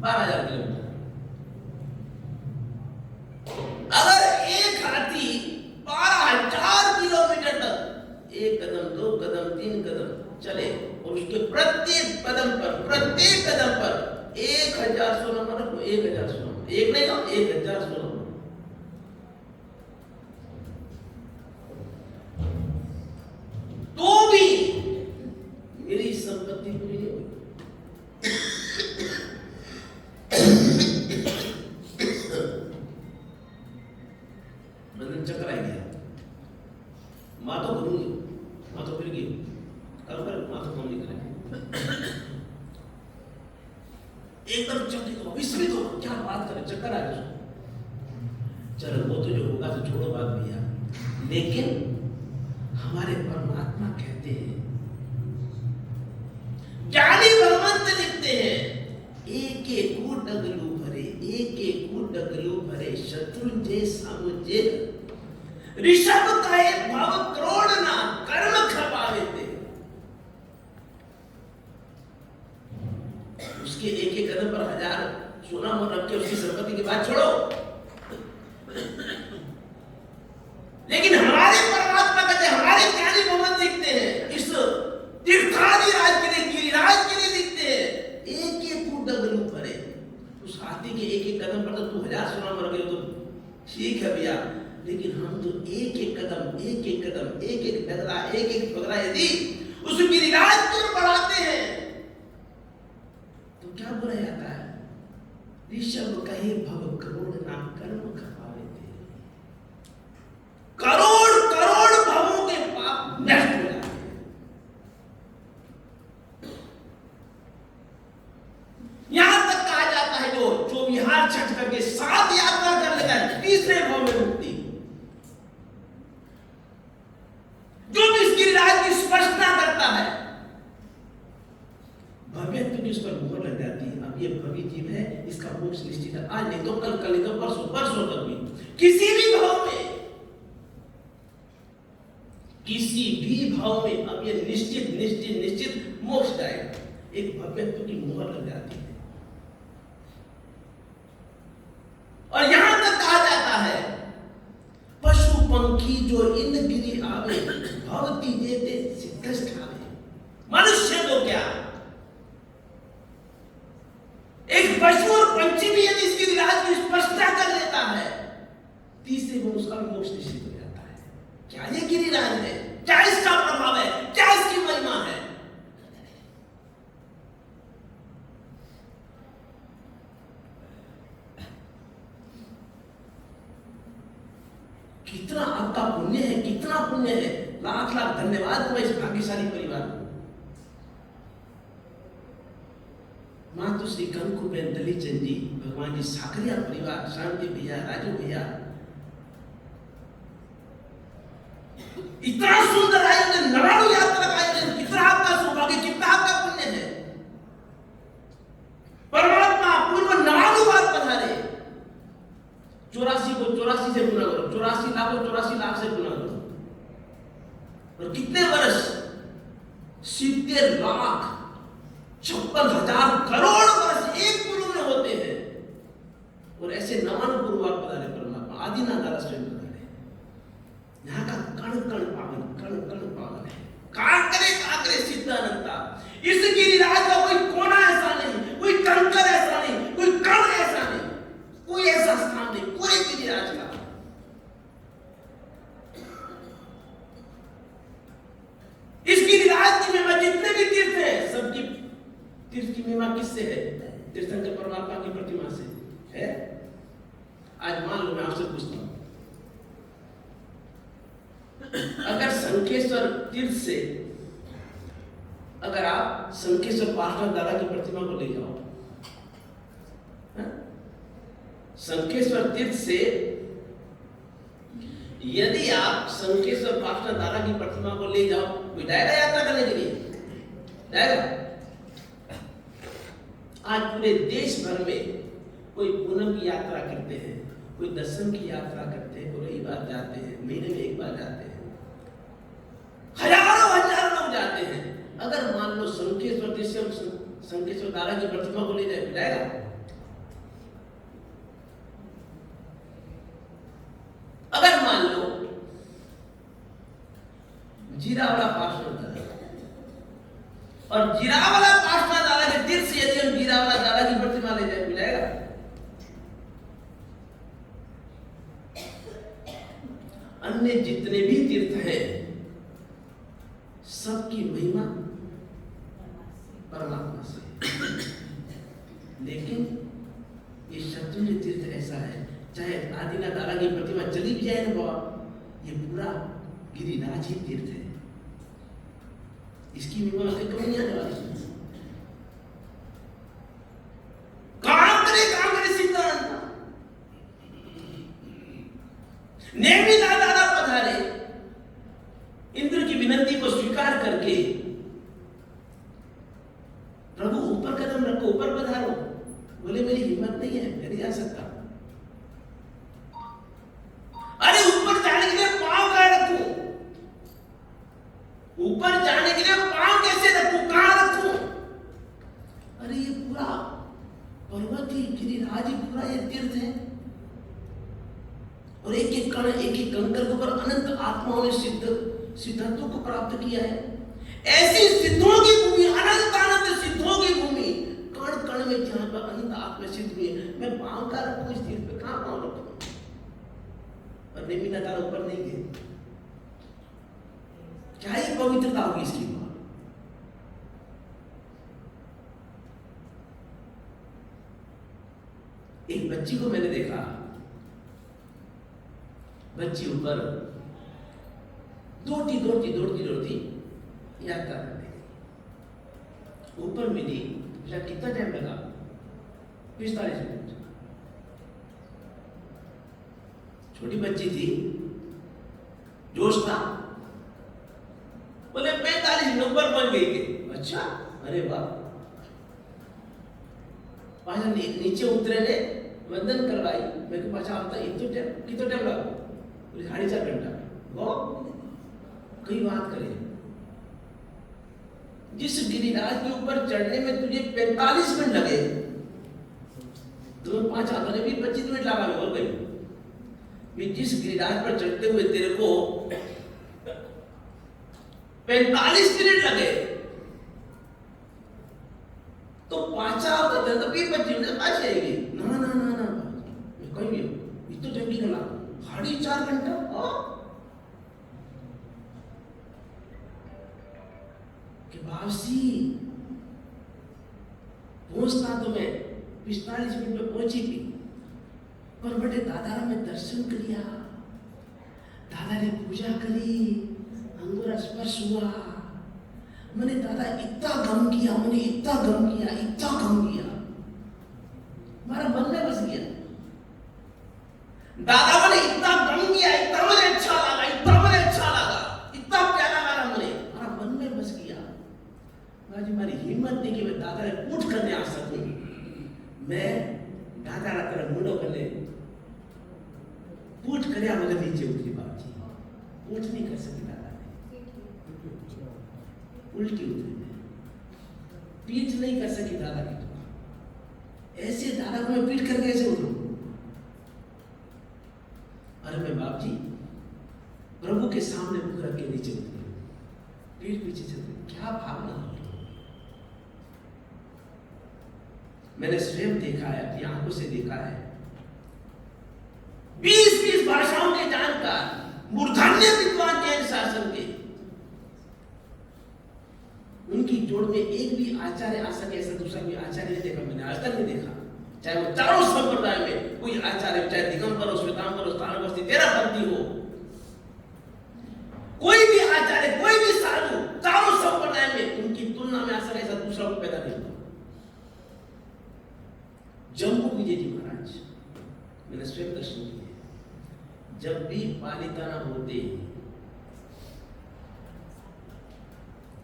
12000 किलोमीटर। अगर एक हाथी 12000 किलोमीटर तक 1 कदम, 2 कदम, 3 कदम चले और उसके प्रत्येक कदम पर 1000 सोना मानो, 1000 सोना, एक नहीं कहा 1000 सोना। तो भी मेरी संपत्ति पूरी नहीं हुई। चक्कर आ गया। माँ तो घूमूंगी, माँ तो फिर गई, कल पर माँ तो फोन नहीं करेंगे। एकदम चक्कर को विस्मित हो, क्या बात करें, चक्कर आ गया। चलो वो तो जो होगा तो छोड़ो बात भैया, लेकिन हमारे परमात्मा कहते हैं, ज्ञानी भगवंत लिखते हैं, एक डगलू भरे शत्रुंजय सामुंजय ऋषभ कहे भव करोड़ ना कर्म खपावे थे। उसके एक कदम पर 1000 सोना मोहर रख के उसकी संपत्ति की बात छोड़ो, लेकिन हमारे परमात्मा कहते हैं, हमारे ज्ञानी भगवंत लिखते हैं, इस तीर्थादि राज के लिए, गिरिराज के लिए लिखते हैं, एक डगलू भरे। उस हाथी के एक कदम पर तो तू 1000 सोना मोहर रखे तो ठीक है भैया, लेकिन हम तो एक कदम, एक डगरा, एक पगड़ा यदि उस गिरिराज को बढ़ाते हैं तो क्या बुरा जाता है? ऋषभ कहे भव करोड़ ना कर्म खपावे थे। करोड़ भवों के पाप नष्ट हो जाते हैं। यहां तक कहा जाता है जो विहार छठ करके 7 यात्रा कर लेता है, 3रे भाव में मुक्ति। जो भी इस गिरिराज की स्पर्शना करता है, भव्यत्व की उस पर मोहर लग जाती है। अब ये भव्य जीव है, इसका मोक्ष निश्चित है। आज नहीं तो कल नहीं तो परसों तक भी किसी भी भाव में अब ये निश्चित मोक्ष जाएगा। एक भव्यत्व की मोहर लग जाती है। और यहां तक कहा जाता है, पशु पंखी जो इन गिरि आवे भवती देते सिद्धष्ठावे। मनुष्य तो क्या, एक पशु और पंछी भी यदि इसकी गिरिराज की स्पर्शता कर लेता है, 3रे गुण उसका मोक्ष निश्चित हो जाता है। क्या ये गिरिराज है? क्या इसका प्रभाव है? क्या इसकी महिमा है? कितना आपका पुण्य है, कितना पुण्य है। लाख धन्यवाद हुआ इस भाग्यशाली परिवार को। मातु श्री कंकुबेन दलीचंद जी, भगवान जी साकरिया परिवार, शांति भैया, राजू भैया, इतना सुंदर आयोजन, 99 यात्रा का आयोजन, कितना आपका सौभाग्य, कितना आपका पुण्य है। परमात्मा पूर्व 99 बार पधारे। 84 को 84 से गुना करो, 84 लाख को 84 लाख से गुना करो। और कितने वर्ष? 70 लाख 56,000 करोड़ वर्ष एक कुरु में होते हैं। और ऐसे 99 गुरुवार पधारे परमात्मा आदिनाथ स्वयं पधारे। यहाँ का कण कण पावन, कण कण पावन है। कांकरे सिद्धानंदा। इस गिरिराज का कोई कोना ऐसा नहीं, कोई कंकर ऐसा नहीं, कोई कण ऐसा नहीं, कोई ऐसा स्थान नहीं पूरे गिरिराज का। इस गिरिराज की महिमा जितने भी तीर्थ है, सबकी तीर्थ की महिमा किससे है? तीर्थंकर परमात्मा की प्रतिमा से है। आज मान लो मैं आपसे पूछता हूं, अगर शंखेश्वर तीर्थ से अगर आप शंखेश्वर पार्श्वनाथ दादा की प्रतिमा को ले जाओ, शंखेश्वर तीर्थ से यदि आप शंखेश्वर पार्श्वनाथ दादा की प्रतिमा को ले जाओ, कोई जाएगा यात्रा करने के लिए? जाएगा? आज पूरे देश भर में कोई पूनम की यात्रा करते हैं, कोई दशम की यात्रा करते हैं, कोई रविवार जाते हैं, महीने में एक बार जाते हैं, हजारों लोग जाते हैं। अगर मान लो शंखेश्वर तीर्थ से शंखेश्वर दादा की प्रतिमा को ले जाएगा? अगर मान लो जीरावाला पार्श्वनाथ दादा और जीरावाला पार्श्वनाथ दादा के तीर्थ से यदि हम जीरावाला दादा की प्रतिमा ले जाए, मिलेगा? अन्य जितने भी तीर्थ हैं सबकी महिमा परमात्मा से। लेकिन ये शत्रुंजय तीर्थ ऐसा है, चाहे आदिनाथ दादा की प्रतिमा चली भी जाए ना बाबा, ये पूरा गिरिराज ही तीर्थ है, इसकी महिमा से कमी नहीं आने वाली। कांकरे सिद्धांत नेमिनाथ दादा पधारे, इंद्र की विनंती को स्वीकार करके, प्रभु ऊपर कदम रखो, ऊपर पधारो। बोले मेरी हिम्मत नहीं है, मैं नहीं जा सकता। अरे ऊपर जाने के लिए पांव कहां रखूं? ऊपर जाने के लिए पांव कैसे रखूं, कहां रखूं? अरे ये पूरा पर्वत ही गिरिराज ही पूरा ये तीर्थ है, और एक एक कण एक एक कंकर के ऊपर अनंत आत्माओं ने सिद्धत्व को प्राप्त किया है। ऐसी सिद्धों की भूमि, अनंत सिद्धों की भूमि, कण कण में जहां पर अनंत आत्मा सिद्ध हुई है, मैं पांव का रखूं इस तीर्थ पे? कहां पांव रखूं? और नेमिनाथ दादा ऊपर नहीं गए, क्या ही पवित्रता होगी इसकी? एक बच्ची को मैंने देखा, बच्ची ऊपर दौड़ती यात्रा करती गई। ऊपर मिली, कितना टाइम लगा? 45 मिनट। छोटी बच्ची थी, जोश था, बोले 45 मिनट ऊपर पहुंच गई के। अच्छा, अरे वाह। पाछा नीचे उतरे ने वंदन करवाई, मैं को पाछा आता कितना टाइम लगा? 4.5 घंटा। वो कई बात करे, जिस गिरिराज के ऊपर चढ़ने में तुझे 45 मिनट लगे, तुम्हें 5 आने भी 25 मिनट लगा। और भाई जिस गिरिराज पर चढ़ते हुए तेरे को 45 मिनट लगे, तो 5 होता तो भी 25 मिनट पास आएगी ना। मैं कहीं भी इतना टाइम की गला 4.5 घंटा। कि वापसी पहुंचता तो मैं 45 मिनट में पहुंची थी, पर बड़े दादा ने दर्शन किया, दादा ने पूजा करी, अंगूर स्पर्श हुआ। मैंने दादा इतना गम किया, हमारा मन में बस गया। दादा मैंने इतना गम किया, इतना मुझे अच्छा लगा, इतना प्यारा लगा, हमारा मन में बस गया। हमारी हिम्मत नहीं कि मैं दादा ने पूछ करने आ सकूं। मैं दादा ना तेरा मुंडो करने पूछ करे, मगर नीचे उतरी बात थी, पूछ नहीं कर सकी दादा ने। उल्टी उतरी, पीठ नहीं कर सकी दादा की। ऐसे दादा को मैं पीठ कर कैसे उतरूं? अरे मैं बाप जी प्रभु के सामने मुख रख के नीचे उतरी, पीठ पीछे से क्या भावना। मैंने स्वयं देखा है, अपनी आंखों से देखा है। 20-20 भाषाओं के जानकार, मूर्धन्य विद्वान जैन शासन के, उनकी जोड़ में एक भी आचार्य आ सके ऐसा दूसरा कोई आचार्य नहीं देखा मैंने, आज तक नहीं देखा। चाहे वो चारों संप्रदाय में कोई आचार्य, चाहे दिगंबर हो, श्वेतांबर हो, स्थानपति, तेरापंथी हो, कोई भी आचार्य, कोई भी साधु, चारों संप्रदाय में उनकी तुलना में आ सके ऐसा दूसरा को पैदा नहीं हुआ। जम्बू विजय जी महाराज, मैंने स्वयं दर्शन किए। जब भी पालिताना होते,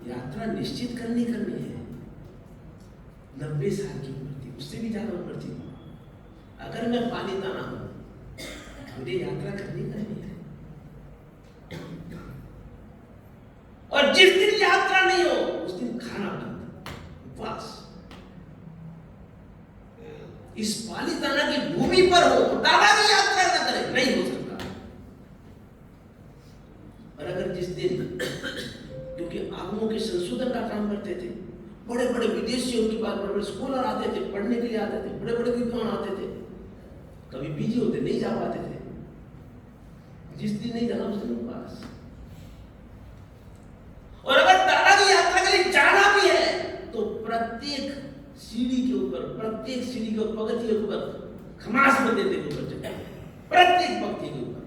यात्रा निश्चित करनी है, 90 साल की उम्र थी, उससे भी ज्यादा उम्र थी। अगर मैं पालिताना हूं, मुझे यात्रा करनी है। और जिस दिन यात्रा नहीं हो उस दिन खाना बंद, उपवास। इस पालिताना की भूमि पर हो, दादा की यात्रा न करे, नहीं हो सकता। और अगर जिस दिन, क्योंकि आगमों के संशोधन का काम करते थे, बड़े बड़े विदेशियों की बात, बड़े बड़े स्कॉलर आते थे, पढ़ने के लिए आते थे, बड़े बड़े विद्वान आते थे, कभी बिजी होते, नहीं जा पाते थे। जिस दिन नहीं जाना उस दिन उपवास। और अगर दादा की यात्रा के लिए जाना भी है तो प्रत्येक सीढ़ी के ऊपर, प्रत्येक सीढ़ी के पगथी के ऊपर खमास में देते हुए ऊपर चढ़े, प्रत्येक पगथी के ऊपर,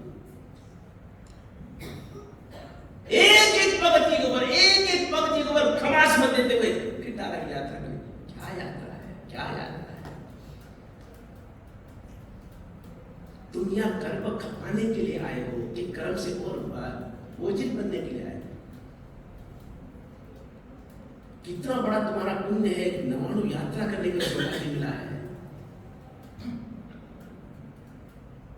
एक एक पगथी के ऊपर, एक एक पगथी के ऊपर खमास में देते हुए फिर दादा की यात्रा करें। क्या यात्रा है, क्या यात्रा है। तुम यहाँ कर्म खपाने के लिए आए हो कि कर्म से और बोझिल बनने के लिए आए हो? कितना बड़ा तुम्हारा पुण्य है, नवाणु यात्रा करने का सौभाग्य मिला है।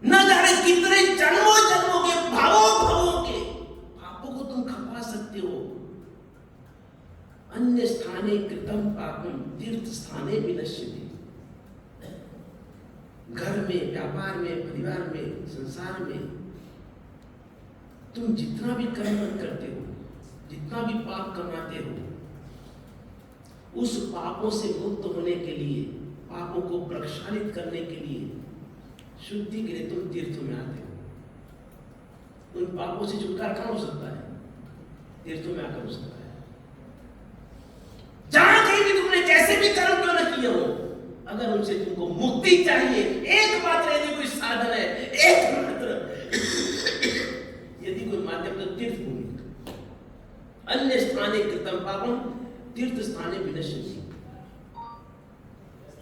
न जाने कितने जन्मों जन्मों के भावों के पापों को तुम खपा सकते हो। अन्य स्थाने कृतम पापम तीर्थ स्थाने विनश्यति। घर में, व्यापार में, परिवार में, संसार में तुम जितना भी कर्म करते हो, जितना भी पाप कमाते हो, उस पापों से मुक्त होने के लिए, पापों को प्रक्षालित करने के लिए, शुद्धि के लिए तुम तीर्थों में आते हो। उन पापों से छुटकारा कहाँ हो सकता है? तीर्थों में आकर हो सकता है। जहां कहीं भी तुमने कैसे भी कर्म क्यों न किए हो, अगर उनसे तुमको मुक्ति चाहिए, एकमात्र यदि कोई साधन है, एकमात्र यदि कोई माध्यम, तो तीर्थ भूमि। अन्य स्थाने कृतम पापम तीर्थ स्थाने विनश्यति।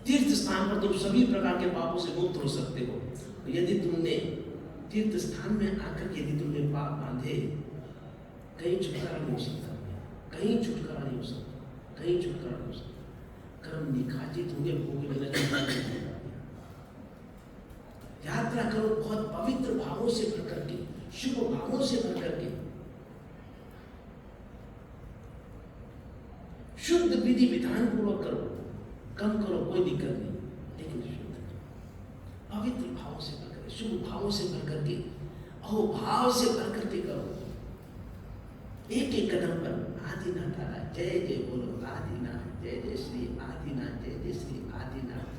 तीर्थ स्थान पर तुम सभी प्रकार के पापों से मुक्त हो सकते हो। यदि तुमने तीर्थ स्थान में आकर यदि तुमने पाप बांधे, कहीं छुटकारा नहीं हो सकता, कहीं छुटकारा नहीं हो सकता, कहीं छुटकारा नहीं हो सकता। कर्म निखाचित होंगे, भोग लेना। यात्रा करो बहुत पवित्र भावों से भर करके, शुभ भावों से भर करके, शुद्ध विधि विधान पूर्वक करो। कम करो, कोई दिक्कत नहीं, लेकिन शुद्ध करो, पवित्र भावों से भर करके, शुभ भावों से भर करके, अहोभाव से भर करके करो। एक एक कदम पर आदिनाथ आला, जय जय बोलो आदिनाथ, जय जय श्री आदिनाथ, जय जय श्री आदिनाथ।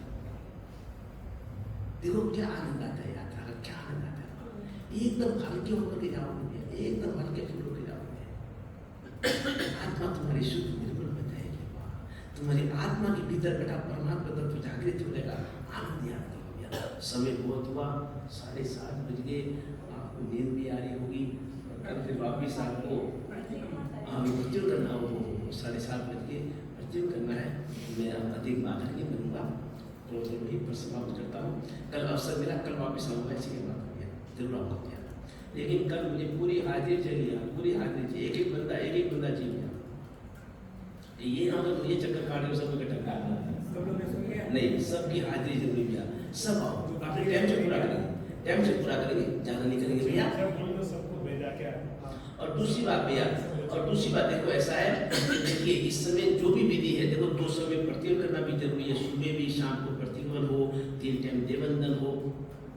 देखो क्या आनंद आता है यात्रा का, क्या आनंद आता है। एकदम हल्के होकर के जाओगे, एकदम हल्के फूल होकर जाओगे। आत्मा तुम्हारी शुद्ध निर्मल बन जाएगी। तुम्हारी आत्मा के भीतर बैठा परमात्मा तत्व जागृत हो जाएगा। आनंद यात्रा हो गया। समय बहुत हुआ, 7:30 बज गए, आपको नींद भी आ रही होगी। कल फिर वापिस आपको प्रचुर करना हो, 7:30 बज गए, प्रचुर करना है। मैं अधिक बात नहीं करूँगा, तो वही पर समाप्त करता हूँ। कल अवसर मिला, कल वापिस आऊँगा, ऐसी की बात हो गया, जरूर आपको किया। लेकिन कल मुझे पूरी हाजिरी चाहिए, पूरी हाजिरी चाहिए। एक एक बंदा चाहिए। ये ना तो मुझे चक्कर काटे सब इकट्ठा करना नहीं, सबकी हाजिरी जरूरी भैया। सब आओ, अपने टाइम से पूरा करेंगे, टाइम से पूरा करेंगे, ज़्यादा नहीं करेंगे भैया। और दूसरी बात भैया, और दूसरी बात देखो ऐसा है, देखिए इस समय जो भी विधि है, देखो 2 समय प्रतिवन करना भी जरूरी है, सुबह भी शाम को प्रतिवन हो, 3 टाइम देवंदन हो,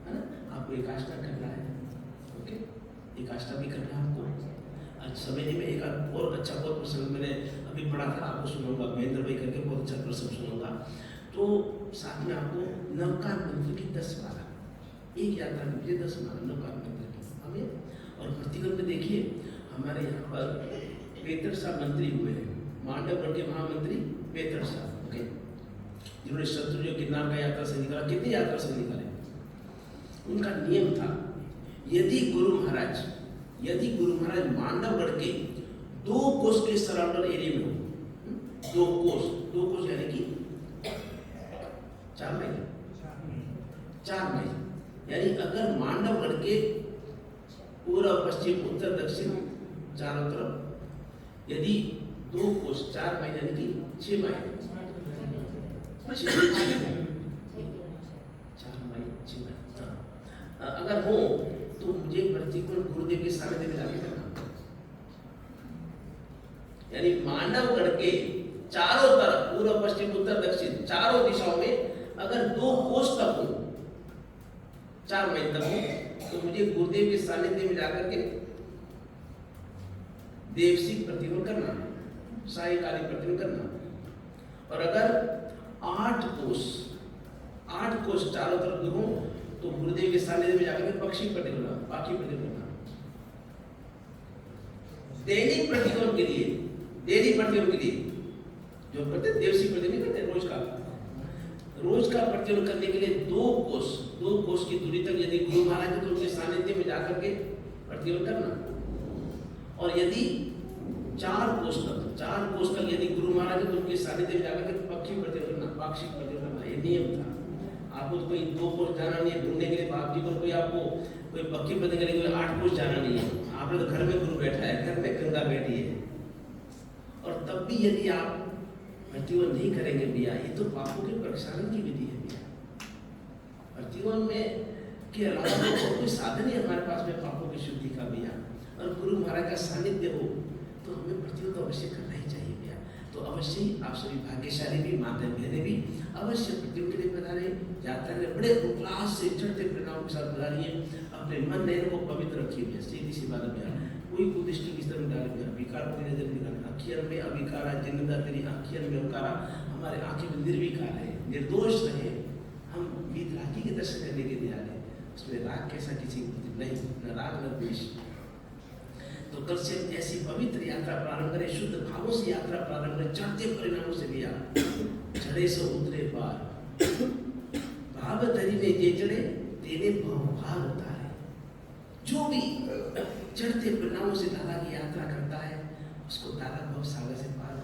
है ना। आपको एकाष्टा करना है, ओके, एकाष्टा भी करना है आपको। आज समय में एक और अच्छा बहुत प्रसंग मैंने अभी पढ़ा था, आपको सुनाऊंगा, महेंद्र भाई करके बहुत अच्छा प्रसंग सुनाऊंगा। तो साथ में आपको नवकार मंत्र की 10 माला, एक यात्रा में मुझे 10 माला नवकार मंत्र की हमें। और प्रतिवन में देखिए हमारे यहाँ पर पेतर साहब मंत्री हुए हैं, मांडवगढ़ के महामंत्री पेतर साहब, ओके, जिन्होंने शत्रुंजय गिरनार का यात्रा से निकाला, कितनी यात्रा से निकाले। उनका नियम था, यदि गुरु महाराज मांडवगढ़ के 2 कोस के सराउंडर एरिया में हो, 2 कोस यानी कि 4 माइल, यानी अगर मांडवगढ़ के पूर्व पश्चिम उत्तर दक्षिण चारों तरफ यदि 2 कोस 4 माइल यानी कि 6 माइल, 4 माइल 6 माइल अगर हो तो मुझे प्रतिकूल गुरुदेव के सानिध्य में जाके करना। यानी मांडवगढ़ के चारों तरफ पूर्व पश्चिम उत्तर दक्षिण चारों दिशाओं में अगर 2 कोस तक हो, 4 माइल तक हो, तो मुझे गुरुदेव के सानिध्य में जाकर के देवसिक प्रतिवन करना, सायकालिक प्रतिवन करना। और अगर 8 कोस चारों तरफ हो तो गुरुदेव के सानिध्य में जाकर के पक्षी प्रतिवन, पाखी प्रतिवन करना। दैनिक प्रतिवन के लिए जो करते देवसिक प्रतिवन करते रोज का प्रतिवन करने के लिए 2 कोस की दूरी तक यदि गुरु महाराज है तो उनके सानिध्य में जाकर के प्रतिवन करना। और यदि 4 कोस तक यदि गुरु महाराज है तो उनके सानिध्य में जाकर के पक्षी प्रतिवन करना, पाक्षिक प्रतिवन करना, ये नियम था। आपको तो कोई 2 कोस जाना नहीं है ढूंढने के लिए, बाप जी को कोई आपको कोई पक्षी प्रतिवन करने के लिए 8 कोस जाना नहीं है। आपने तो घर में गुरु बैठा है, घर में गंगा बैठी है, और तब भी यदि आप प्रतिवन नहीं करेंगे भैया, ये तो पापों के प्रक्षालन की विधि है भैया। प्रतिवन में के अलावा तो कोई साधन ही हमारे पास में पापों की शुद्धि का भैया। और गुरु महाराज का सानिध्य हो तो हमें प्रतिवन तो अवश्य करना ही चाहिए भैया। तो अवश्य ही आप सभी भाग्यशाली भी, माता बहनें भी अवश्य प्रतिवन के लिए पधारे, यात्रा में बड़े उल्लास से चढ़ते परिणामों के साथ पधारिए। अपने मन नयन को पवित्र रखिए भैया, सीधी सी बात भैया, कोई कुदृष्टि किस तरह डाले भैया, विकार को नजर निकालना, अखियन में अविकारा जिंदा तेरी अखियन में उकारा, हमारे आंखें में निर्विकार है, निर्दोष रहे, हम वीतरागी के दर्शन करने के लिए आ रहे, उसमें राग कैसा किसी नहीं, न राग न द्वेष। तो कल से ऐसी पवित्र यात्रा प्रारंभ करें, शुद्ध भावों से यात्रा प्रारंभ करें, चढ़ते परिणामों से भैया, चढ़े सो उतरे पार, भाव तरी में जे चढ़े तेरे भार होता है। जो भी चढ़ते परिणामों से दादा की यात्रा करता है उसको दादा बहुत सागर से पार